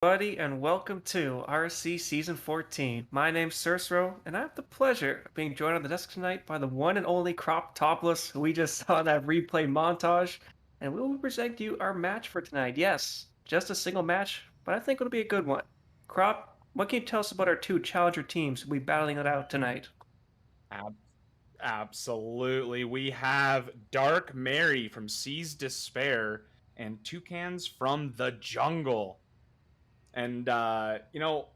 Buddy, and welcome to RSC Season 14. My name's Cersro, and I have the pleasure of being joined on the desk tonight by the one and only Crop Topless, who we just saw in that replay montage, and we will present you our match for tonight. Yes, just a single match, but I think it'll be a good one. Crop, what can you tell us about our two challenger teams who'll be battling it out tonight? Ab- Absolutely. We have Dark Mary from Seas Despair and Toucans from the Jungle. And,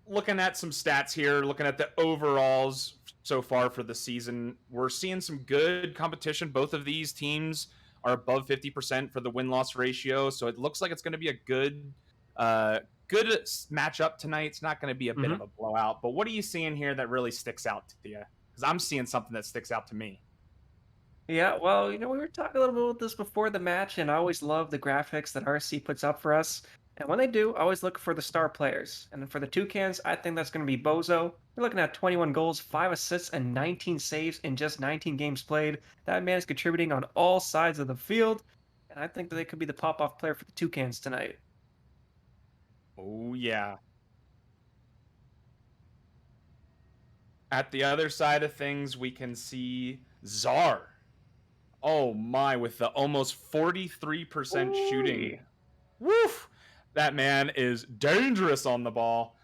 looking at some stats here, looking at the overalls so far for the season, we're seeing some good competition. Both of these teams are above 50% for the win-loss ratio. So it looks like it's going to be a good matchup tonight. It's not going to be a bit of a blowout. But what are you seeing here that really sticks out to you? Because I'm seeing something that sticks out to me. Yeah, well, we were talking a little bit about this before the match, and I always love the graphics that RC puts up for us. And when they do, I always look for the star players. And then for the Toucans, I think that's going to be Bozo. We're looking at 21 goals, 5 assists, and 19 saves in just 19 games played. That man is contributing on all sides of the field, and I think that they could be the pop-off player for the Toucans tonight. Oh, yeah. At the other side of things, we can see Czar. Oh my, with the almost 43% shooting. Ooh. Woof! That man is dangerous on the ball.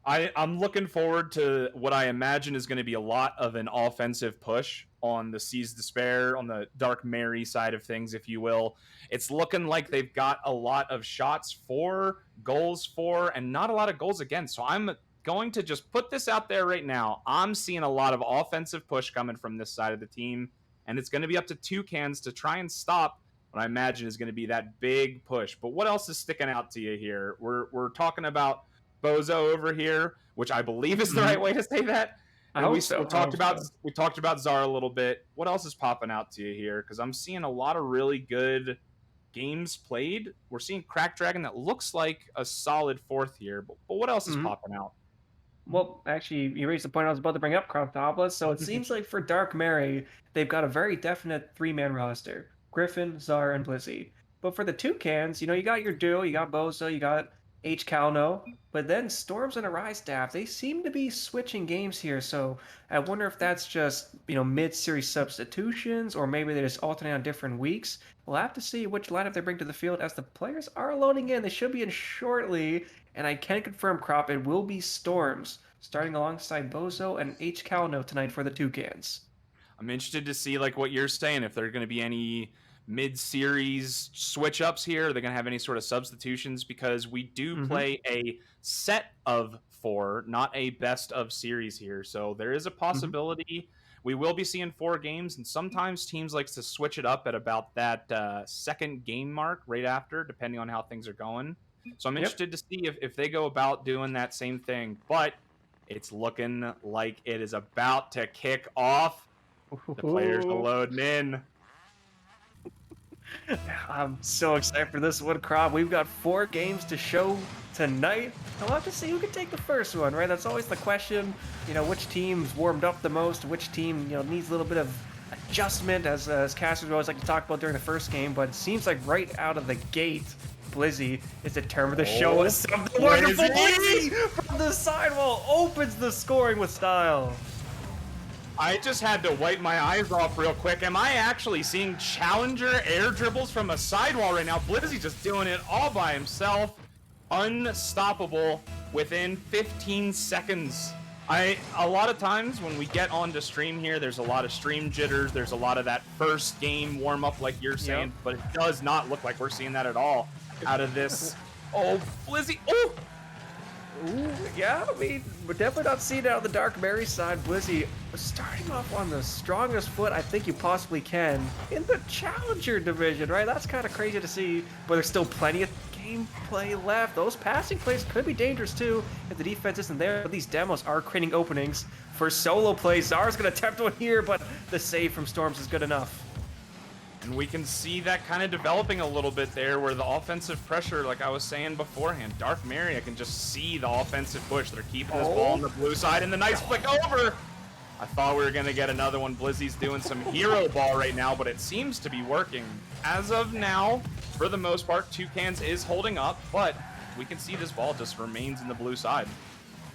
I'm looking forward to what I imagine is going to be a lot of an offensive push on the Seas Despair, on the Dark Mary side of things, if you will. It's looking like they've got a lot of shots for, goals for, and not a lot of goals against. So I'm going to just put this out there right now. I'm seeing a lot of offensive push coming from this side of the team, and it's going to be up to Toucans to try and stop what I imagine is going to be that big push. But what else is sticking out to you here? We're talking about Bozo over here, which I believe is the Mhm. right way to say that. I And hope so. I hope so. we talked about Zara a little bit. What else is popping out to you here? Because I'm seeing a lot of really good games played. We're seeing Crack Dragon that looks like a solid fourth here. But what else is Mhm. popping out? Well, actually, you raised the point I was about to bring up, Croptopolis. So it seems like for Dark Mary, they've got a very definite three-man roster: Griffin, Czar, and Blizzy. But for the Toucans, you got your duo, you got Bozo, you got H. Calno, but then Storms and Arise Staff, they seem to be switching games here. So I wonder if that's just, mid-series substitutions, or maybe they just alternate on different weeks. We'll have to see which lineup they bring to the field as the players are loading in. They should be in shortly, and I can confirm, Crop, it will be Storms, starting alongside Bozo and H. Calno tonight for the Toucans. I'm interested to see like what you're saying, if there are going to be any mid-series switch ups here. Are they going to have any sort of substitutions? Because we do Mm-hmm. play a set of four, not a best of series here. So there is a Mm-hmm. possibility we will be seeing four games, and sometimes teams likes to switch it up at about that second game mark right after, depending on how things are going. So I'm Yep. interested to see if they go about doing that same thing. But it's looking like it is about to kick off. The players are Ooh. loading in. I'm so excited for this one, Crop. We've got 4 games to show tonight. I'll have to see who can take the first one, right? That's always the question. Which team's warmed up the most, which team, needs a little bit of adjustment, as casters always like to talk about during the first game. But it seems like right out of the gate, Blizzy is determined to show Oh, us something wonderful. Blizzy! Blizzy from the sidewall opens the scoring with style. I just had to wipe my eyes off real quick. Am I actually seeing challenger air dribbles from a sidewall right now? Blizzy just doing it all by himself. Unstoppable within 15 seconds. A lot of times when we get on to stream here, there's a lot of stream jitters. There's a lot of that first game warm up, like you're saying, Yep. but it does not look like we're seeing that at all out of this. Oh, Blizzy! Oh, Ooh, yeah, I mean, we're definitely not seeing it on the Dark Mary side. Blizzy starting off on the strongest foot I think you possibly can in the Challenger division, right? That's kind of crazy to see, but there's still plenty of gameplay left. Those passing plays could be dangerous too if the defense isn't there, but these demos are creating openings for solo plays. Zara's going to attempt one here, but the save from Storms is good enough. and we can see that kind of developing a little bit there where the offensive pressure, like I was saying beforehand, Darth Mary, I can just see the offensive push. They're keeping this ball on the blue side, and the nice flick over. I thought we were going to get another one. Blizzy's doing some hero ball right now, but it seems to be working. As of now, for the most part, Toucans is holding up, but we can see this ball just remains in the blue side.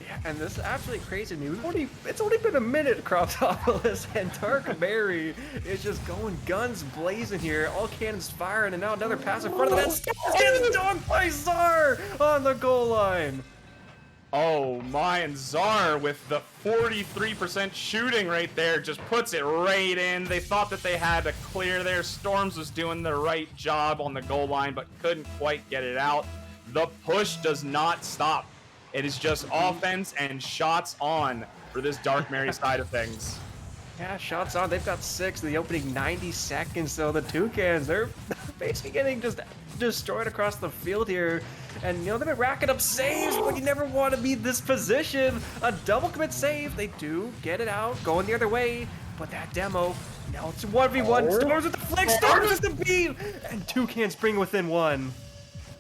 Yeah, and this is absolutely crazy to me. It's only been a minute, Croptopolis, and Dark Mary is just going guns blazing here. All cannons firing, and now another pass in front of the net. Gets done by Czar on the goal line. Oh my, and Czar with the 43% shooting right there just puts it right in. They thought that they had to clear there. Storms was doing the right job on the goal line, but couldn't quite get it out. The push does not stop. It is just offense and shots on for this Dark Mary side of things. Yeah, shots on. They've got 6 in the opening 90 seconds, so the Toucans, they're basically getting just destroyed across the field here. And, you know, they've been racking up saves, but you never want to be this position. A double commit save. They do get it out, going the other way. But that demo, now it's 1v1. Storms with the flick, Storms with the beat, and Toucans bring within 1.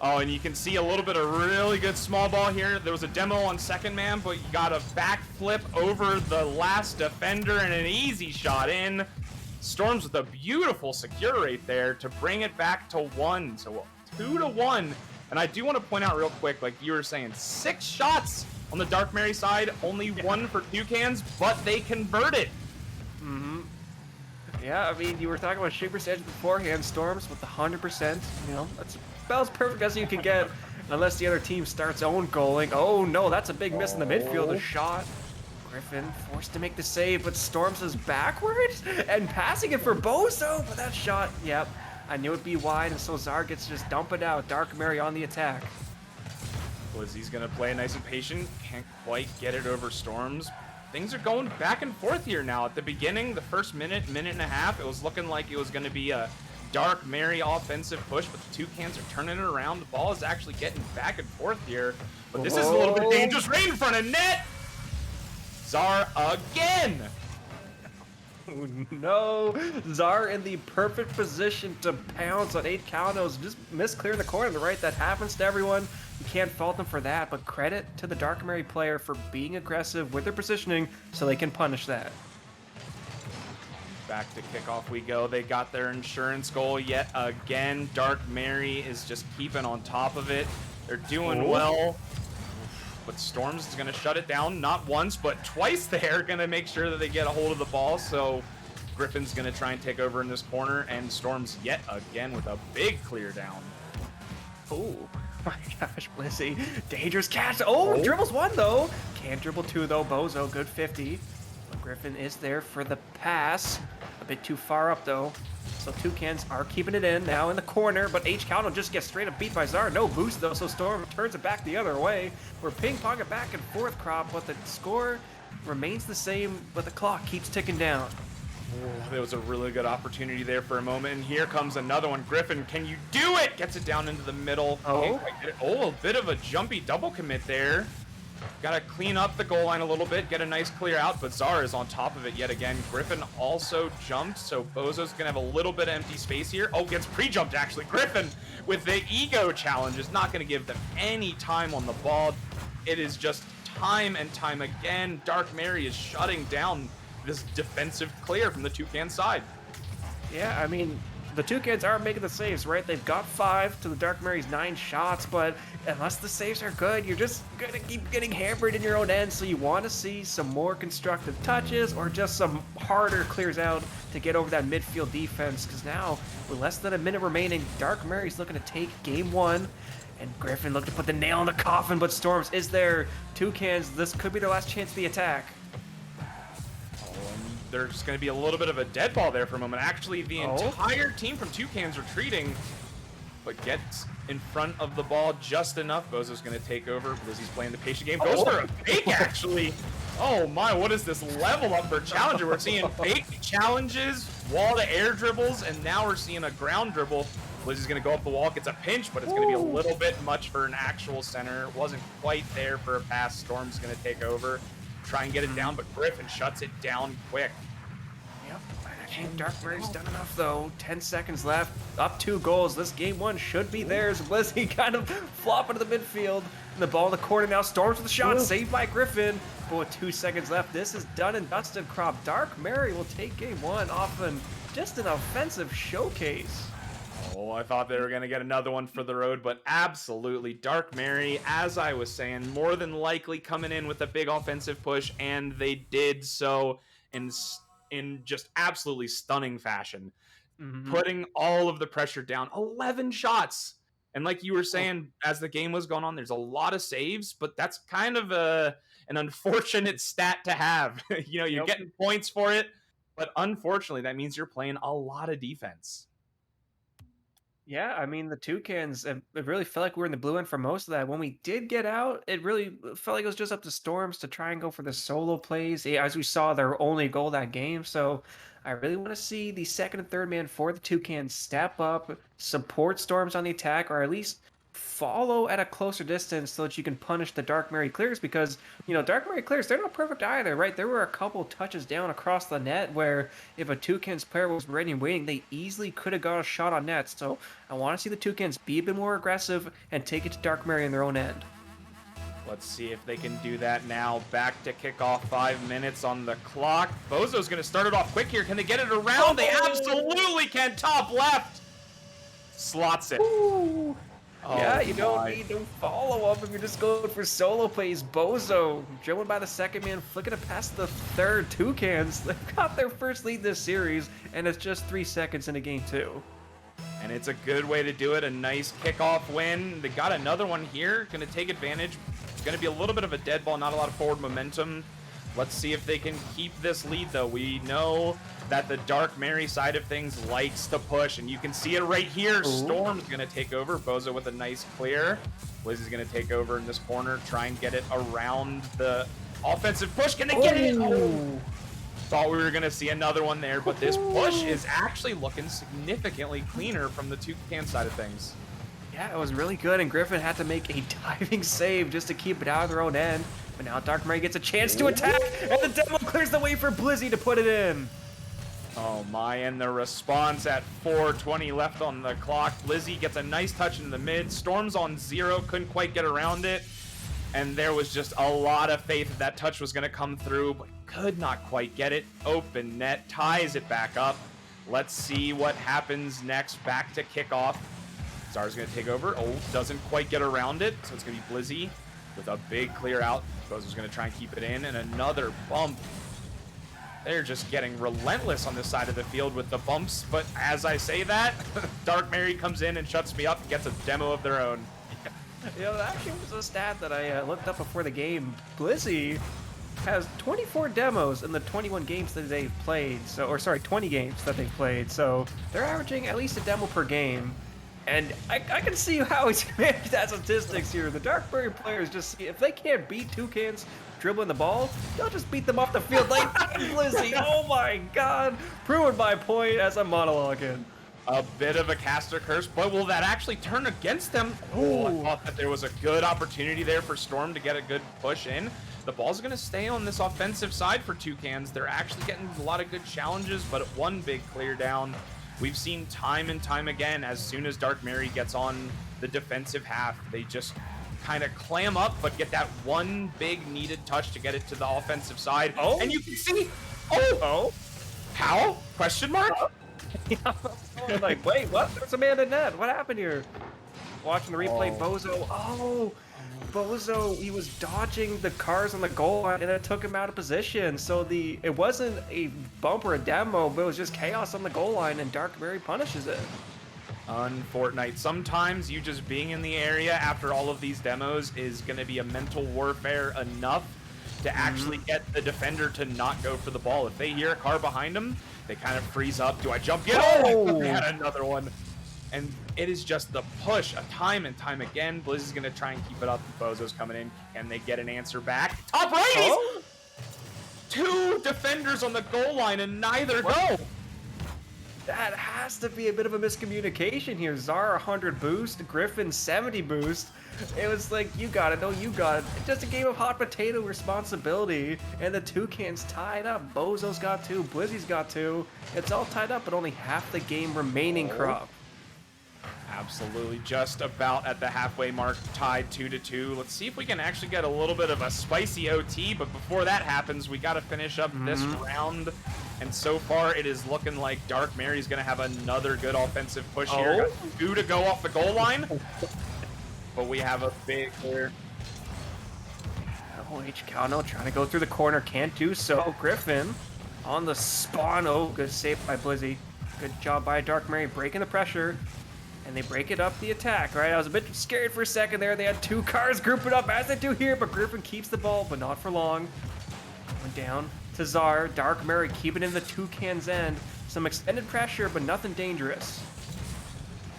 Oh, and you can see a little bit of really good small ball here. There was a demo on second man, but you got a backflip over the last defender and an easy shot in. Storms with a beautiful secure right there to bring it back to 1. So 2-1. And I do want to point out real quick, like you were saying, 6 shots on the Dark Mary side, only 1 for Toucans, but they convert it. Yeah, I mean, you were talking about shooting percentage beforehand. Storms with 100%. You know, that's about as perfect as you can get, unless the other team starts own goaling. Oh no, that's a big miss in the midfield. A shot. Griffin forced to make the save, but Storms is backwards and passing it for Bozo. But that shot, yep, I knew it'd be wide, and so Czar gets to just dump it out. Dark Mary on the attack. Lizzie's gonna play nice and patient. Can't quite get it over Storms. Things are going back and forth here now. At the beginning, the first minute and a half, it was looking like it was going to be a Dark Mary offensive push, but the Toucans are turning it around. The ball is actually getting back and forth here, but this is a little bit dangerous. Right in front of net! Czar again! Oh, no, Czar in the perfect position to pounce on 8 Kaunos. Just miss clearing the corner, right? That happens to everyone. You can't fault them for that, but credit to the Dark Mary player for being aggressive with their positioning so they can punish that. Back to kickoff we go. They got their insurance goal yet again. Dark Mary is just keeping on top of it. They're doing well. But Storms is going to shut it down, not once, but twice there. Going to make sure that they get a hold of the ball. So Griffin's going to try and take over in this corner, and Storms yet again with a big clear down. Oh my gosh, Blissey. Dangerous catch. Oh, dribbles 1 though. Can't dribble 2 though. Bozo, good 50. But Griffin is there for the pass. A bit too far up though. So Toucans are keeping it in now in the corner, but H Kauno just gets straight up beat by Czar. No boost though, so Storm turns it back the other way. We're ping-ponging back and forth, Crop, but the score remains the same, but the clock keeps ticking down. Oh, there was a really good opportunity there for a moment, and here comes another one. Griffin, can you do it? Gets it down into the middle. Oh, a bit of a jumpy double commit there. Got to clean up the goal line a little bit, get a nice clear out, but Czar is on top of it yet again. Griffin also jumped, so Bozo's going to have a little bit of empty space here. Oh, gets pre-jumped, actually. Griffin, with the ego challenge, is not going to give them any time on the ball. It is just time and time again. Dark Mary is shutting down this defensive clear from the Toucan side. Yeah, I mean, the Toucans are making the saves, right? They've got 5 to the Dark Mary's 9 shots, but unless the saves are good, you're just going to keep getting hammered in your own end, so you want to see some more constructive touches or just some harder clears out to get over that midfield defense, because now, with less than a minute remaining, Dark Mary's looking to take game 1, and Griffin looking to put the nail in the coffin, but Storms is there. Toucans, this could be their last chance of the attack. There's going to be a little bit of a dead ball there for a moment. Actually, the entire team from Toucans retreating, but gets in front of the ball just enough. Bozo's going to take over. Lizzie's playing the patient game. Goes for a fake, actually. Oh my, what is this level up for Challenger? We're seeing fake challenges, wall to air dribbles, and now we're seeing a ground dribble. Lizzie's going to go up the wall, gets a pinch, but it's going to be a little bit much for an actual center. It wasn't quite there for a pass. Storm's going to take over. Try and get it down, but Griffin shuts it down quick. Yep, I think Dark Mary's done enough though. 10 seconds left, up 2 goals. This game 1 should be theirs. Lizzie kind of flopping to the midfield. And the ball in the corner now. Storms with the shot, saved by Griffin. But with 2 seconds left, this is done and dusted. Crop. Dark Mary will take game 1 off just an offensive showcase. Oh, I thought they were going to get another one for the road, but absolutely. Dark Mary, as I was saying, more than likely coming in with a big offensive push, and they did so in just absolutely stunning fashion, Hmm. putting all of the pressure down. 11 shots. And like you were saying, as the game was going on, there's a lot of saves, but that's kind of an unfortunate stat to have. You're Yep. getting points for it, but unfortunately, that means you're playing a lot of defense. Yeah, I mean the Toucans. It really felt like we were in the blue end for most of that. When we did get out, it really felt like it was just up to Storms to try and go for the solo plays. Yeah, as we saw, their only goal that game. So I really want to see the second and third man for the Toucans step up, support Storms on the attack, or at least follow at a closer distance so that you can punish the Dark Mary Clears. Because Dark Mary Clears, they're not perfect either, right? There were a couple touches down across the net where if a Toucans player was ready and waiting, they easily could have got a shot on net. So I want to see the Toucans be a bit more aggressive and take it to Dark Mary in their own end. Let's see if they can do that now. Back to kickoff, 5 minutes on the clock. Bozo's going to start it off quick here. Can they get it around? They absolutely can. Top left. Slots it. Ooh. Oh, Yeah, you don't my. need to follow up if you're just going for solo plays. Bozo dribbling by the second man, flicking it past the third. Toucans, they've got their first lead this series, and it's just 3 seconds into game 2. And it's a good way to do it. A nice kickoff win. They got another one here. Going to take advantage. It's going to be a little bit of a dead ball, not a lot of forward momentum. Let's see if they can keep this lead, though. We know that the Dark Mary side of things likes to push, and you can see it right here. Ooh. Storm's going to take over. Bozo with a nice clear. Liz is going to take over in this corner, try and get it around the offensive push. Can they get it? Oh. Thought we were going to see another one there, but this push is actually looking significantly cleaner from the Toucan side of things. Yeah, it was really good, and Griffin had to make a diving save just to keep it out of their own end. But now Dark Mary gets a chance to attack, and the demo clears the way for Blizzy to put it in. Oh my, and the response at 4:20 left on the clock. Lizzie gets a nice touch in the mid. Storm's on 0, couldn't quite get around it. And there was just a lot of faith that that touch was going to come through, but could not quite get it. Open net, ties it back up. Let's see what happens next. Back to kickoff. Czar's going to take over. Oh, doesn't quite get around it, so it's going to be Blizzy with a big clear out. Bozo's going to try and keep it in, and another bump. They're just getting relentless on this side of the field with the bumps, but as I say that, Dark Mary comes in and shuts me up and gets a demo of their own. That actually was a stat that I looked up before the game. Blizzy has 24 demos in the 21 games that they've played. 20 games that they've played. So they're averaging at least a demo per game. And I can see how he's made that statistics here. The Dark Mary players just, if they can't beat Toucans dribbling the ball, they'll just beat them off the field like Blizzy. Oh my god. Proving my point as I'm monologuing. A bit of a caster curse, but will that actually turn against them? Oh, I thought that there was a good opportunity there for Storm to get a good push in. The ball's going to stay on this offensive side for Toucans. They're actually getting a lot of good challenges, but one big clear down. We've seen time and time again, as soon as Dark Mary gets on the defensive half, they just kind of clam up, but get that one big needed touch to get it to the offensive side. Oh. And you can see, oh, how? Question mark? I'm like, wait, what? There's a man in net. What happened here? Watching the replay, Bozo. Oh, Bozo, he was dodging the cars on the goal line, and it took him out of position. So it wasn't a bump or a demo, but it was just chaos on the goal line, and Dark Mary punishes it. Fortnite. Sometimes you just being in the area after all of these demos is going to be a mental warfare enough to actually get the defender to not go for the ball. If they hear a car behind them, they kind of freeze up. Do I jump in? Oh, they had another one. And it is just the push, time and time again. Blizz is going to try and keep it up. Bozo's coming in. Can they get an answer back? Top righties! Oh. 2 defenders on the goal line and neither go. That has to be a bit of a miscommunication here. Zara 100 boost, Griffin 70 boost. It was like, you got it, no, you got it. It's just a game of hot potato responsibility, and the Toucans tied up. Bozo's got 2, Blizzy's got 2. It's all tied up, but only half the game remaining, Crop. Absolutely, just about at the halfway mark, tied 2-2. Let's see if we can actually get a little bit of a spicy OT, but before that happens, we got to finish up this round. And so far, it is looking like Dark Mary's going to have another good offensive push here. Got 2 to go off the goal line. But we have a big clear. Oh, H-Calno trying to go through the corner. Can't do so. Griffin on the spawn. Oh, good save by Blizzy. Good job by Dark Mary breaking the pressure. And they break it up the attack, right? I was a bit scared for a second there. They had 2 cars grouping up as they do here, but Griffin keeps the ball, but not for long. Going down to Czar. Dark Mary keeping in the Toucans' end. Some extended pressure, but nothing dangerous.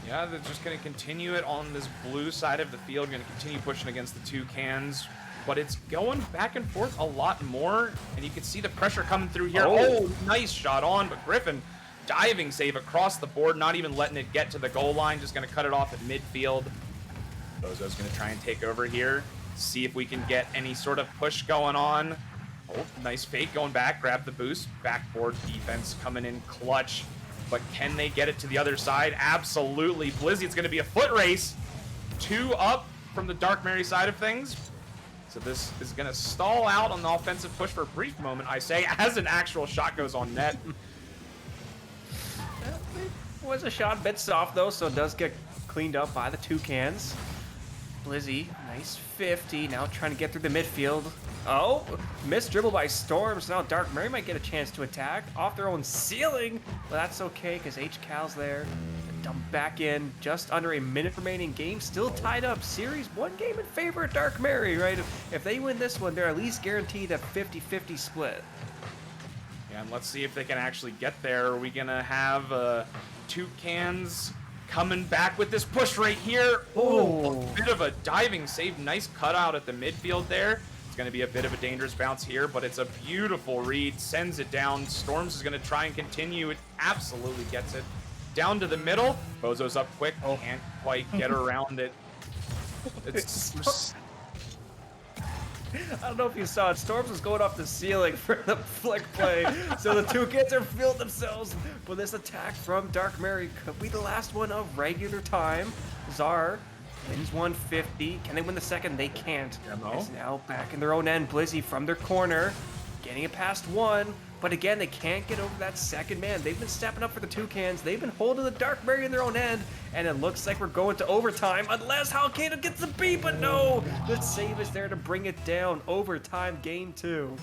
Yeah, they're just going to continue it on this blue side of the field. Going to continue pushing against the Toucans. But it's going back and forth a lot more. And you can see the pressure coming through here. Oh, nice shot on. But Griffin, diving save across the board. Not even letting it get to the goal line. Just going to cut it off at midfield. Bozo's going to try and take over here. See if we can get any sort of push going on. Oh, nice fake going back. Grab the boost. Backboard defense coming in clutch. But can they get it to the other side? Absolutely. Blizzy, it's going to be a foot race. 2 up from the Dark Mary side of things. So this is going to stall out on the offensive push for a brief moment, I say, as an actual shot goes on net. It was a shot, a bit soft though, so it does get cleaned up by the Toucans. Blizzy, nice 50, now trying to get through the midfield. Oh, missed dribble by Storm, so now Dark Mary might get a chance to attack off their own ceiling, but that's okay because H-Cal's there. Dump back in, just under a minute remaining. Game still tied up. Series 1 game in favor of Dark Mary, right? If they win this one, they're at least guaranteed a 50-50 split. Yeah, and let's see if they can actually get there. Are we going to have Toucans coming back with this push right here? Oh, a bit of a diving save. Nice cutout at the midfield there. It's going to be a bit of a dangerous bounce here, but it's a beautiful read. Sends it down. Storms is going to try and continue. It absolutely gets it. Down to the middle. Bozo's up quick. Can't quite get around it. It's I don't know if you saw it. Storms was going off the ceiling for the flick play. So the Toucans are feeling themselves. But this attack from Dark Mary could be the last one of regular time. Czar wins 150. Can they win the second? They can't. It's now back in their own end. Blizzy from their corner. Getting it past 1. But again, they can't get over that second man. They've been stepping up for the Toucans. They've been holding the Dark Mary in their own end. And it looks like we're going to overtime unless Halkano gets the beat. But no, the save is there to bring it down. Overtime, game 2.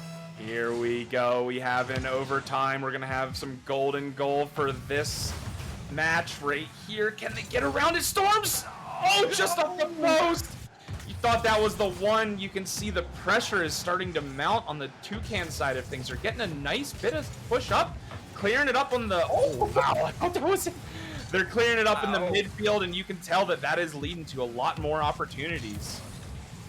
Here we go. We have an overtime. We're going to have some golden goal for this match right here. Can they get around it, Storms? Oh, just off the post. You thought that was the one. You can see the pressure is starting to mount on the Toucan side of things. They're getting a nice bit of push up, clearing it up on the... Oh, wow. I thought that was it. They're clearing it up in the midfield, and you can tell that that is leading to a lot more opportunities.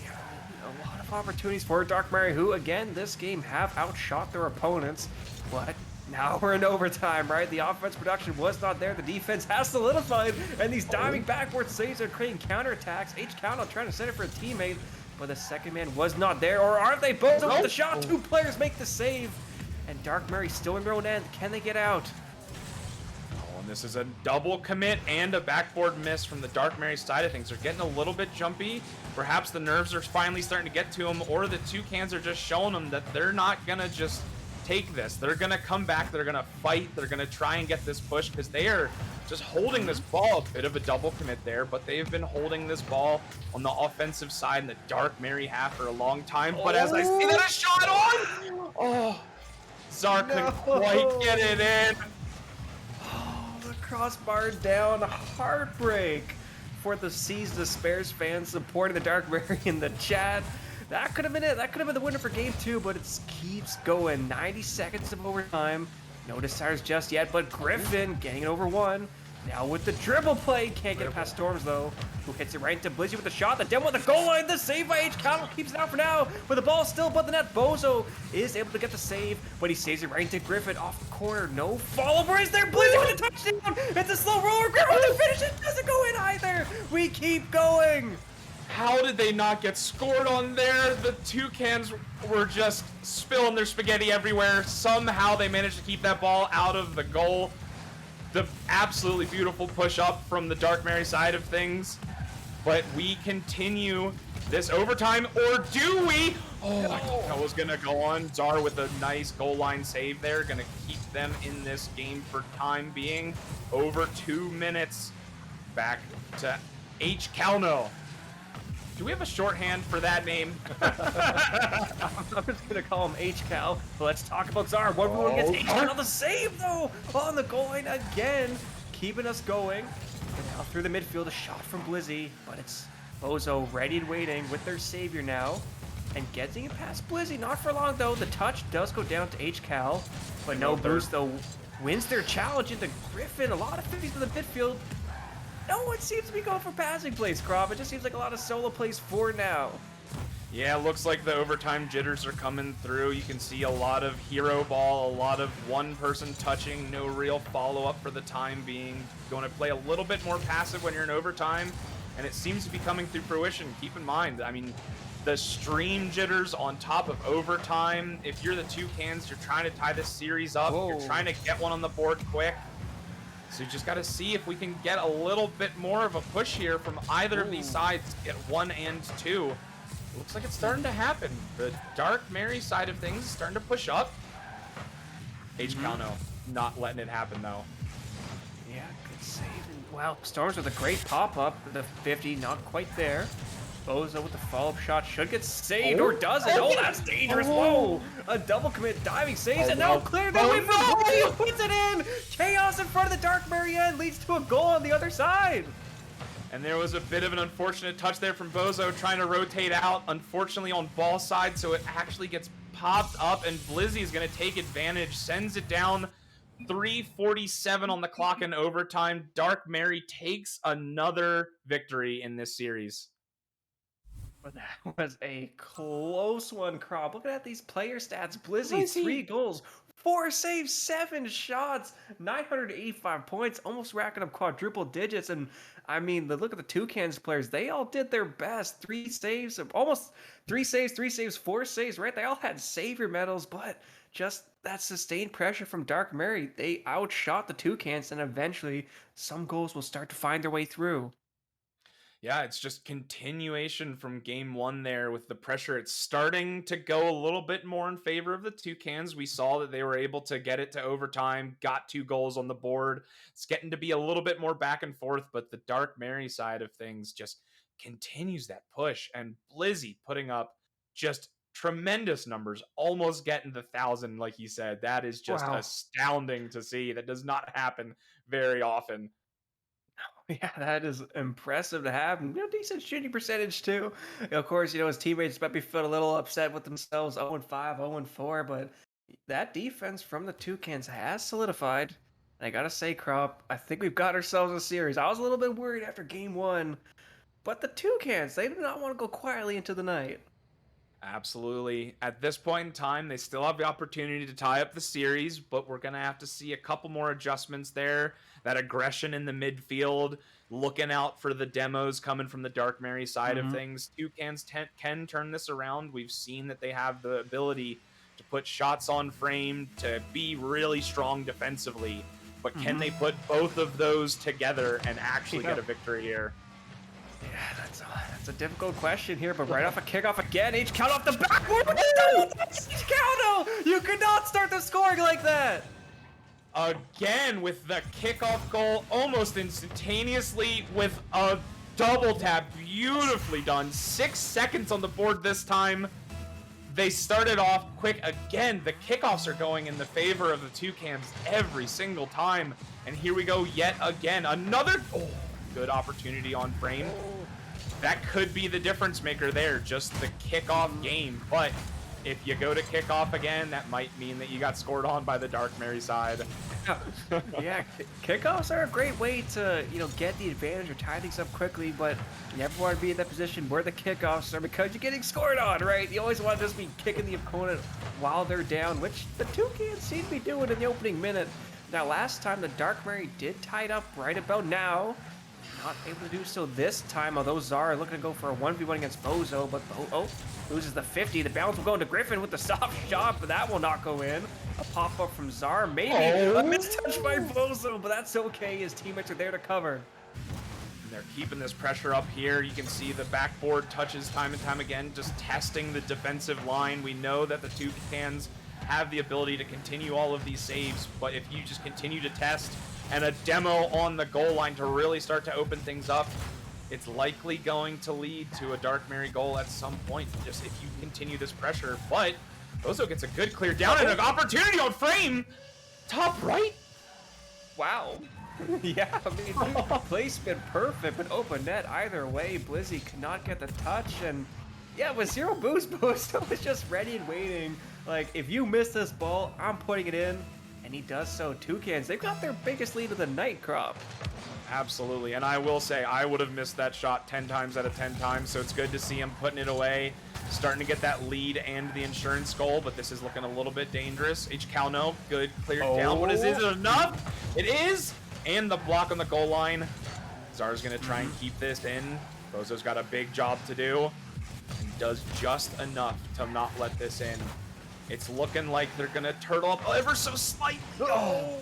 Yeah, a lot of opportunities for Dark Mary, who, again, this game have outshot their opponents. But now we're in overtime, right? The offense production was not there. The defense has solidified, and these diving backward saves are creating counterattacks. H-Calno trying to send it for a teammate, but the second man was not there. Or aren't they both with the shot? 2 players make the save, and Dark Mary still in their own end. Can they get out? Oh, and this is a double commit and a backboard miss from the Dark Mary side of things. They're getting a little bit jumpy. Perhaps the nerves are finally starting to get to them, or the Toucans are just showing them that they're not going to just take this. They're going to come back. They're going to fight. They're going to try and get this push because they are just holding this ball. A bit of a double commit there, but they've been holding this ball on the offensive side in the Dark Mary half for a long time. But as I see that a shot on, oh, Czar couldn't quite get it in. Oh, the crossbar down. Heartbreak for the Seas Despairs fans supporting the Dark Mary in the chat. That could have been it. That could have been the winner for game 2, but it keeps going. 90 seconds of overtime. No desires just yet, but Griffin getting it over 1. Now with the dribble play. Can't get it past Storms, though, who hits it right into Blizzy with the shot. The demo with the goal line. The save by H-Calno keeps it out for now. But the ball still above the net. Bozo is able to get the save, but he saves it right into Griffin off the corner. No follow-over is there. Blizzy with the touchdown. It's a slow roller. Griffin with the finish. It doesn't go in either. We keep going. How did they not get scored on there? The Toucans were just spilling their spaghetti everywhere. Somehow they managed to keep that ball out of the goal. The absolutely beautiful push up from the Dark Mary side of things. But we continue this overtime, or do we? Oh, I thought that was going to go on. Czar with a nice goal line save there. Going to keep keep them in this game for time being. Over 2 minutes. Back to H. Calno. Do we have a shorthand for that name? I'm just gonna call him H-Cal. Let's talk about Czar. 1v1 against H-Cal. The save, though, on the goal line again. Keeping us going. And now through the midfield, a shot from Blizzy. But it's Bozo ready and waiting with their savior now. And getting it past Blizzy. Not for long, though. The touch does go down to H-Cal. But no boost, though. Wins their challenge into Griffin. A lot of 50s in the midfield. No one seems to be going for passing plays, Crop. It just seems like a lot of solo plays for now. Yeah, looks like the overtime jitters are coming through. You can see a lot of hero ball, a lot of one person touching, no real follow-up for the time being. Going to play a little bit more passive when you're in overtime, and it seems to be coming through fruition. Keep in mind, I mean, the stream jitters on top of overtime. If you're the Toucans, you're trying to tie this series up. Whoa. You're trying to get one on the board quick. So you just got to see if we can get a little bit more of a push here from either of these sides, get 1 and 2. Looks like it's starting to happen. The Dark Mary side of things is starting to push up. H. Calno not letting it happen, though. Yeah, good save. And, wow, Storms with a great pop-up. The 50, not quite there. Bozo with the follow-up shot should get saved, or does it? Oh, that's dangerous. Whoa, a double commit diving saves, and now clear that way from Blizzy, who puts it in. Chaos in front of the Dark Mary end leads to a goal on the other side. And there was a bit of an unfortunate touch there from Bozo trying to rotate out, unfortunately on ball side, so it actually gets popped up, and Blizzy is going to take advantage, sends it down. 3:47 on the clock in overtime. Dark Mary takes another victory in this series. But that was a close one, Crop. Looking at these player stats, Blizzy, 3 goals, 4 saves, 7 shots, 985 points, almost racking up quadruple digits. And I mean, look at the Toucans players. They all did their best. 3 saves, almost 3 saves, 4 saves, right? They all had savior medals, but just that sustained pressure from Dark Mary, they outshot the Toucans, and eventually some goals will start to find their way through. Yeah, it's just continuation from game 1 there with the pressure. It's starting to go a little bit more in favor of the Toucans. We saw that they were able to get it to overtime, got 2 goals on the board. It's getting to be a little bit more back and forth, but the Dark Mary side of things just continues that push. And Blizzy putting up just tremendous numbers, almost getting the 1,000, like you said. That is just astounding to see. That does not happen very often. Yeah, that is impressive to have. Decent shooting percentage too. Of course, his teammates might be feeling a little upset with themselves, 0-5, 0-4, but that defense from the Toucans has solidified. And I gotta say, Crop, I think we've got ourselves a series. I was a little bit worried after game 1, but the Toucans, they do not want to go quietly into the night. Absolutely. At this point in time, they still have the opportunity to tie up the series, but we're going to have to see a couple more adjustments there. That aggression in the midfield, looking out for the demos coming from the Dark Mary side of things. Toucans can turn this around. We've seen that they have the ability to put shots on frame, to be really strong defensively. But can they put both of those together and actually get a victory here? Yeah, that's a difficult question here, but right off a kickoff again, H-Count off the backboard with the double! H-Count! You could not start the scoring like that! Again with the kickoff goal, almost instantaneously with a double tap. Beautifully done. 6 seconds on the board this time. They started off quick. Again, the kickoffs are going in the favor of the Toucans every single time. And here we go yet again. Another... good opportunity on frame. That could be the difference maker there, just the kickoff game. But if you go to kickoff again, that might mean that you got scored on by the Dark Mary side. Yeah, kickoffs are a great way to, get the advantage or tie things up quickly, but you never want to be in that position where the kickoffs are because you're getting scored on, right? You always want to just be kicking the opponent while they're down, which the Toucans seem to be doing in the opening minute. Now, last time the Dark Mary did tie it up right about now. Not able to do so this time, although Czar looking to go for a 1v1 against Bozo, but loses the 50. The bounce will go into Griffin with the soft shot, but that will not go in. A pop-up from Czar, maybe a mistouch by Bozo, but that's okay. His teammates are there to cover. And they're keeping this pressure up here. You can see the backboard touches time and time again, just testing the defensive line. We know that the Toucans have the ability to continue all of these saves, but if you just continue to test and a demo on the goal line to really start to open things up, it's likely going to lead to a Dark Mary goal at some point, just if you continue this pressure. But Bozo gets a good clear down and an opportunity on frame. Top right. Wow. Yeah, I mean, placement perfect, but open net either way. Blizzy could not get the touch, and yeah, with zero boost, Bozo was just ready and waiting. Like, if you miss this ball, I'm putting it in, and he does so. Toucans, they've got their biggest lead of the night, Crop. Absolutely, and I will say, I would have missed that shot 10 times out of 10 times, so it's good to see him putting it away, starting to get that lead and the insurance goal, but this is looking a little bit dangerous. Calno, good, cleared down, but is it enough? It is! And the block on the goal line. Zar's gonna try and keep this in. Bozo's got a big job to do, and does just enough to not let this in. It's looking like they're gonna turtle up ever so slightly. Oh!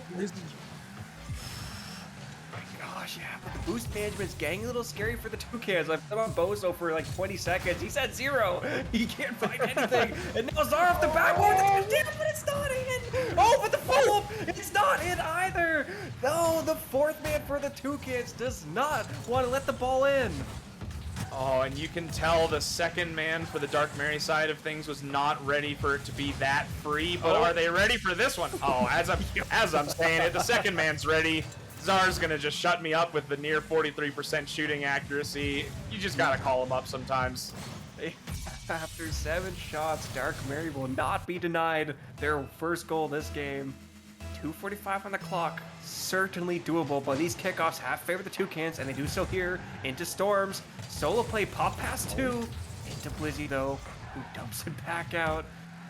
Gosh, yeah, but the boost management's getting a little scary for the Toucans. I've been on Bozo for like 20 seconds. He's at 0. He can't find anything. And now Zar off the backboard. Damn, but it's not in. Oh, but the follow-up, it's not in either. No, the fourth man for the Toucans does not want to let the ball in. Oh, and you can tell the second man for the Dark Mary side of things was not ready for it to be that free, but are they ready for this one? Oh, as I'm saying it, the second man's ready. Zar's gonna just shut me up with the near 43% shooting accuracy. You just gotta call him up sometimes. After 7 shots, Dark Mary will not be denied their first goal this game. 2:45 on the clock, certainly doable, but these kickoffs have favored the Toucans, and they do so here into Storms. Solo play pop pass 2 into Blizzy though, who dumps it back out.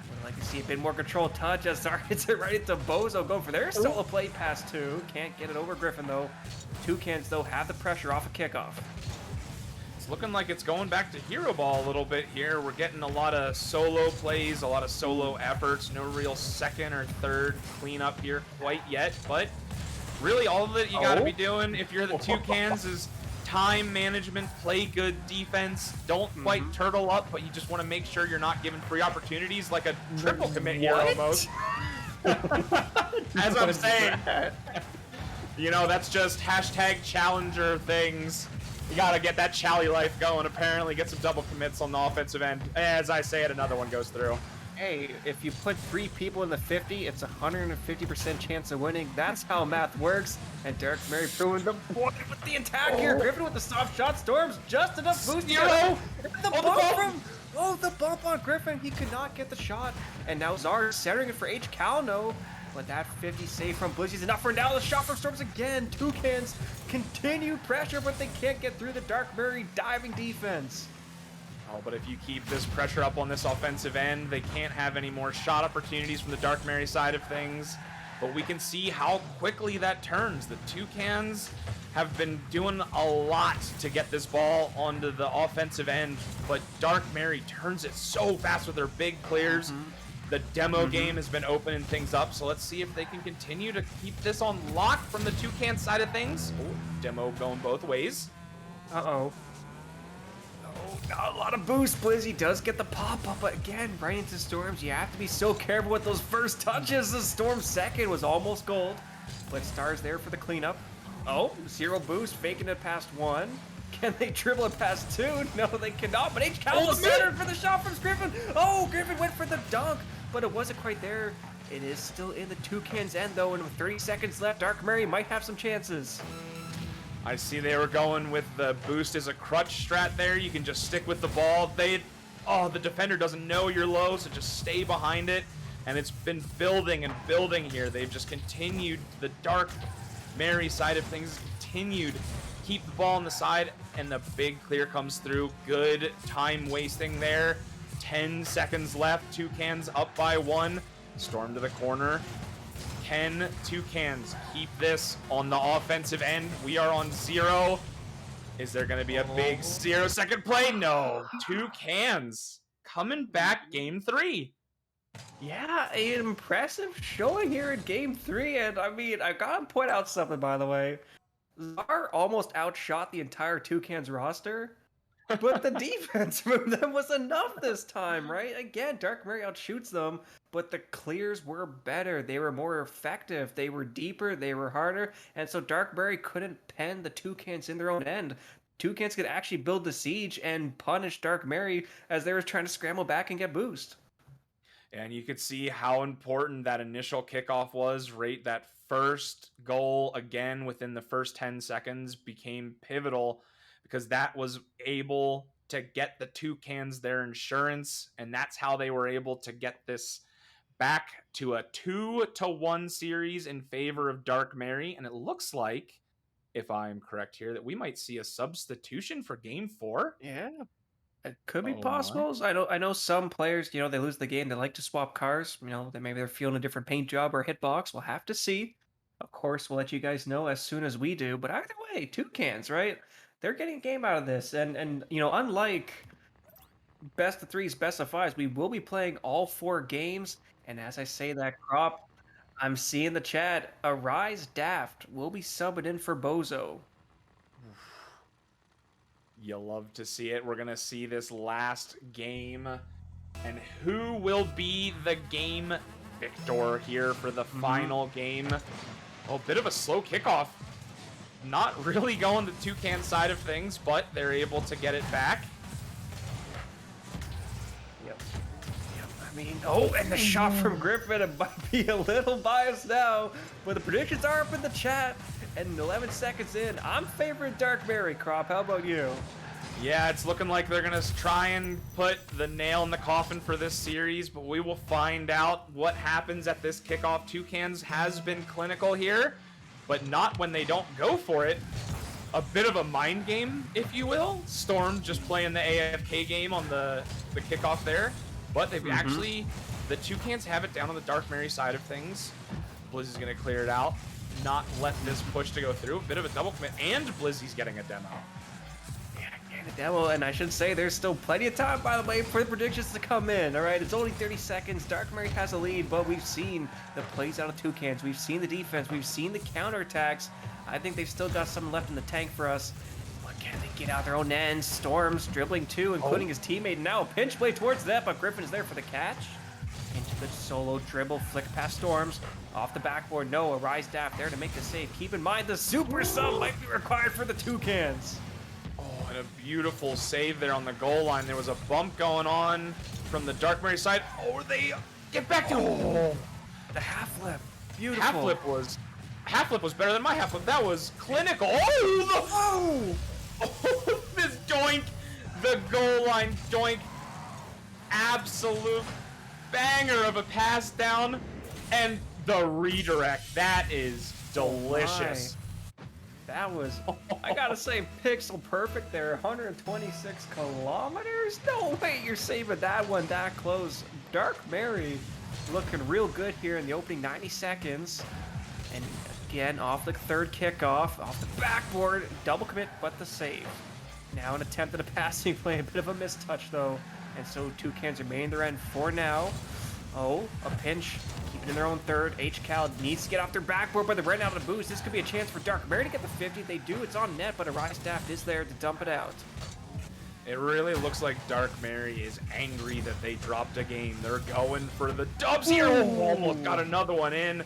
Would like to see a bit more controlled touch as Zar hits it right into Bozo, going for their solo play pass 2. Can't get it over Griffin though. Toucans though have the pressure off a kickoff. It's looking like it's going back to hero ball a little bit here. We're getting a lot of solo plays, a lot of solo efforts. No real second or third cleanup here quite yet, but really all that you gotta be doing if you're the Toucans is time management, play good defense, don't quite turtle up, but you just want to make sure you're not giving free opportunities like a triple commit here almost. As I'm saying, you know, that's just hashtag challenger things. You gotta get that chally life going, apparently, get some double commits on the offensive end. As I say it, another one goes through. Hey, if you put 3 people in the 50, it's a 150% chance of winning. That's how math works. And Dark Mary proving the point with the attack here. Griffin with the soft shot. Storms just enough boost. The bump on Griffin. He could not get the shot. And now Zar centering it for Calno. But that 50 save from Blizzy's enough for now. The shot from Storms again. Toucans continue pressure, but they can't get through the Dark Mary diving defense. Oh, but if you keep this pressure up on this offensive end, they can't have any more shot opportunities from the Dark Mary side of things. But we can see how quickly that turns. The Toucans have been doing a lot to get this ball onto the offensive end, but Dark Mary turns it so fast with their big clears. The demo game has been opening things up, so let's see if they can continue to keep this on lock from the Toucan side of things. Oh, demo going both ways. Uh-oh. Not a lot of boost. Blizzy does get the pop-up, but again, right into Storms. You have to be so careful with those first touches. The Storm's second was almost gold, but Star's there for the cleanup. Oh, 0 boost, faking it past 1. Can they dribble it past 2? No, they cannot, but Cal was centered for the shot from Griffin. Oh, Griffin went for the dunk, but it wasn't quite there. It is still in the Toucans' end, though, and with 30 seconds left, Dark Mary might have some chances. I see they were going with the boost as a crutch strat there. You can just stick with the ball. The defender doesn't know you're low, so just stay behind it. And it's been building and building here. They've just continued, the Dark Mary side of things continued. Keep the ball on the side, and the big clear comes through. Good time wasting there. 10 seconds left. Toucans up by 1. Storm to the corner. Can Toucans keep this on the offensive end? We are on 0. Is there going to be a big 0-second play? No. Toucans coming back game 3. Yeah, an impressive showing here in game 3. And I mean, I gotta point out something, by the way. Zar almost outshot the entire Toucans roster. But the defense from them was enough this time, right? Again, Dark Mary outshoots them, but the clears were better. They were more effective. They were deeper. They were harder. And so Dark Mary couldn't pen the Toucans in their own end. Toucans could actually build the siege and punish Dark Mary as they were trying to scramble back and get boost. And you could see how important that initial kickoff was, right? That first goal, again, within the first 10 seconds became pivotal because that was able to get the Toucans their insurance. And that's how they were able to get this back to a 2-1 series in favor of Dark Mary. And it looks like, if I'm correct here, that we might see a substitution for game 4. Yeah, it could be Oh my. possible. So I know some players, they lose the game, they like to swap cars. That maybe they're feeling a different paint job or hitbox. We'll have to see. Of course, we'll let you guys know as soon as we do. But either way, Toucans, right? They're getting a game out of this, and unlike best of threes, best of fives, we will be playing all 4 games. And as I say that, Crop, I'm seeing the chat. Arise Daft will be subbing in for Bozo. You love to see it. We're going to see this last game. And who will be the game victor here for the final game? Oh, bit of a slow kickoff. Not really going the Toucan side of things, but they're able to get it back. Yep. I mean, and the shot from Griffin, it might be a little biased now, but the predictions are up in the chat. And 11 seconds in, I'm favoring Dark Mary, Crop. How about you? Yeah, it's looking like they're going to try and put the nail in the coffin for this series, but we will find out what happens at this kickoff. Toucans has been clinical here, but not when they don't go for it. A bit of a mind game, if you will. Storm just playing the AFK game on the kickoff there, but they've actually, the Toucans have it down on the Dark Mary side of things. Blizzy's going to clear it out, not let this push to go through. Bit of a double commit, and Blizzy's getting a demo. Demo, and I should say there's still plenty of time, by the way, for the predictions to come in. All right, it's only 30 seconds. Dark Mary has a lead, but we've seen the plays out of Toucans. We've seen the defense. We've seen the counterattacks. I think they've still got some left in the tank for us. But can they get out their own ends? Storm's dribbling too, including his teammate. Now a pinch play towards that, but Griffin is there for the catch. Into the solo dribble, flick past Storms. Off the backboard, no, Arise Daft there to make the save. Keep in mind the super sub might be required for the Toucans. And a beautiful save there on the goal line. There was a bump going on from the Dark Mary side. Oh, they get back to the half flip. Beautiful. Half flip was better than my half flip. That was clinical. This doink, the goal line doink. Absolute banger of a pass down, and the redirect. That is delicious. That was, I gotta say, pixel perfect there. 126 kilometers? No way you're saving that one that close. Dark Mary looking real good here in the opening 90 seconds. And again, off the third kickoff, off the backboard, double commit, but the save. Now an attempt at a passing play, a bit of a mistouch though. And so Toucans remain in their end for now. Oh, a pinch, keeping in their own third. HCal needs to get off their backboard, but they're running out of the boost. This could be a chance for Dark Mary to get the 50. They do, it's on net, but Arise Daft is there to dump it out. It really looks like Dark Mary is angry that they dropped a game. They're going for the dubs here. Oh, almost got another one in.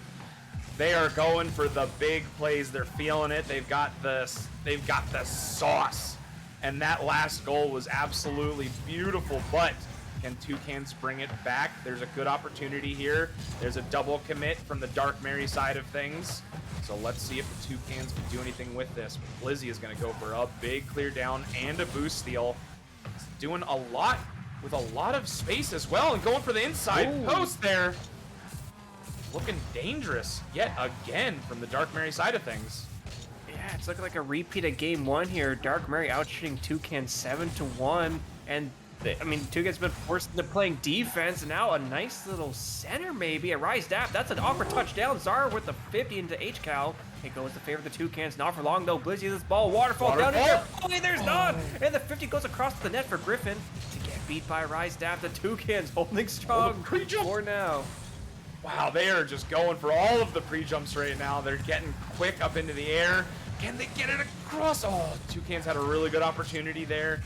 They are going for the big plays. They're feeling it. They've got the sauce. And that last goal was absolutely beautiful, but can Toucans bring it back? There's a good opportunity here. There's a double commit from the Dark Mary side of things. So let's see if the Toucans can do anything with this. Blizzy is going to go for a big clear down and a boost steal. He's doing a lot with a lot of space as well and going for the inside post there. Looking dangerous yet again from the Dark Mary side of things. Yeah, it's looking like a repeat of game one here. Dark Mary outshooting Toucan 7-1, and Toucan's been forced into playing defense, and now a nice little center maybe. A Rise Daft, that's an awkward touchdown. Zara with the 50 into HCal. It goes to favor the Toucans, not for long though. Blizzy this ball, waterfall down in there. Oh, there's none, and the 50 goes across the net for Griffin to get beat by Rise Daft. The Toucans holding strong for now. Wow, they are just going for all of the pre-jumps right now. They're getting quick up into the air. Can they get it across? Oh, Toucans had a really good opportunity there.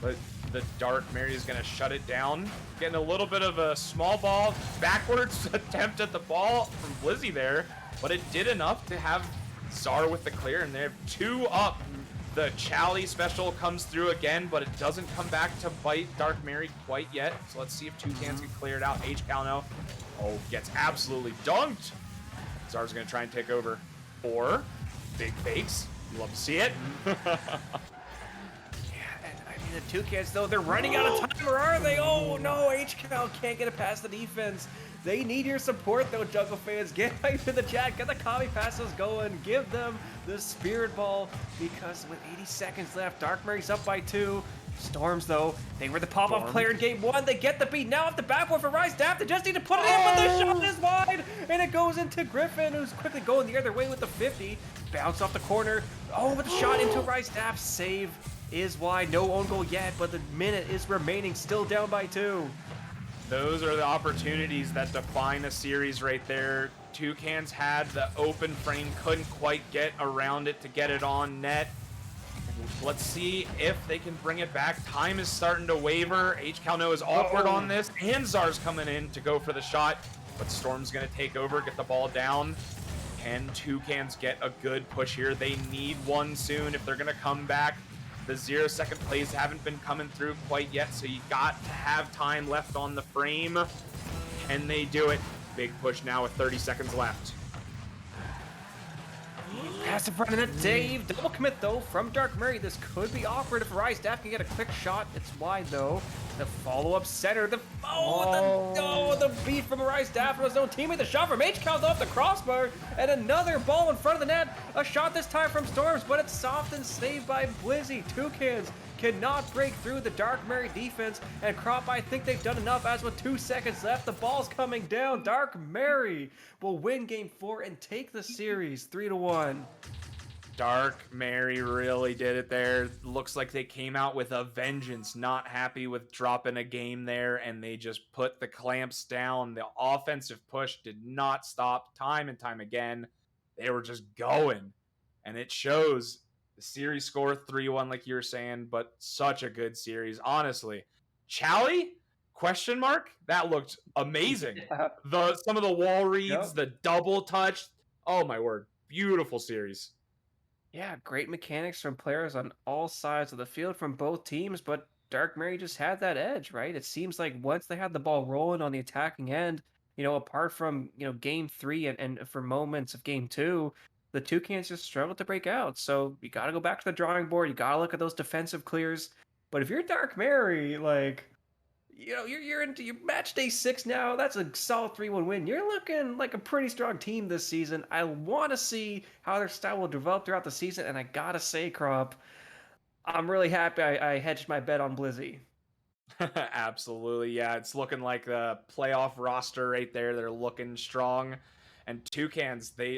but the Dark Mary is going to shut it down. Getting a little bit of a small ball backwards attempt at the ball from Blizzy there, but it did enough to have Czar with the clear, and they have 2 up. The Chally special comes through again, but it doesn't come back to bite Dark Mary quite yet. So let's see if Toucans get cleared out. H-Calno, gets absolutely dunked. Czar's going to try and take over. Or big fakes. You love to see it. The Toucans, though, they're running out of time, or are they? Oh, no, HCal can't get it past the defense. They need your support, though, Jungle fans. Get hype in the chat, get the Kami passes going, give them the Spirit Ball, because with 80 seconds left, Dark Mary's up by 2. Storms, though, they were the pop-off player in Game 1. They get the beat now off the backboard for Rise Daft. They just need to put it in, but the shot is wide, and it goes into Griffin, who's quickly going the other way with the 50. Bounce off the corner. Oh, with the shot into Rise Daft. Save is wide. No own goal yet, but the minute is remaining. Still down by 2. Those are the opportunities that define a series right there. Toucans had the open frame, couldn't quite get around it to get it on net. Let's see if they can bring it back. Time is starting to waver. H-Calno is awkward on this, and Czar's coming in to go for the shot, but Storm's going to take over, get the ball down. Can Toucans get a good push here? They need one soon if they're going to come back. The 0-second plays haven't been coming through quite yet, so you got to have time left on the frame. Can they do it? Big push now with 30 seconds left. Pass in front of net, Dave. Double commit, though, from Dark Mary. This could be awkward if Rise Daft can get a quick shot. It's wide, though. The follow-up center. The beat from Rise Daft from his own teammate. The shot from H-Count off the crossbar. And another ball in front of the net. A shot this time from Storms, but it's soft and saved by Blizzy. Toucans cannot break through the Dark Mary defense. And Crop, I think they've done enough, as with 2 seconds left, the ball's coming down. Dark Mary will win Game 4 and take the series 3-1. Dark Mary really did it there. Looks like they came out with a vengeance, not happy with dropping a game there, and they just put the clamps down. The offensive push did not stop time and time again. They were just going, and it shows. The series score 3-1, like you were saying, but such a good series. Honestly, Chally? Question mark? That looked amazing. Yeah. Some of the wall reads, the double touch. Oh my word. Beautiful series. Yeah, great mechanics from players on all sides of the field from both teams, but Dark Mary just had that edge, right? It seems like once they had the ball rolling on the attacking end, apart from, Game 3 and for moments of Game 2, the Toucans just struggled to break out. So you got to go back to the drawing board. You got to look at those defensive clears. But if you're Dark Mary, you're into your match day 6 now. That's a solid 3-1 win. You're looking like a pretty strong team this season. I want to see how their style will develop throughout the season. And I got to say, Crop, I'm really happy I hedged my bet on Blizzy. Absolutely. Yeah, it's looking like the playoff roster right there. They're looking strong. And Toucans, they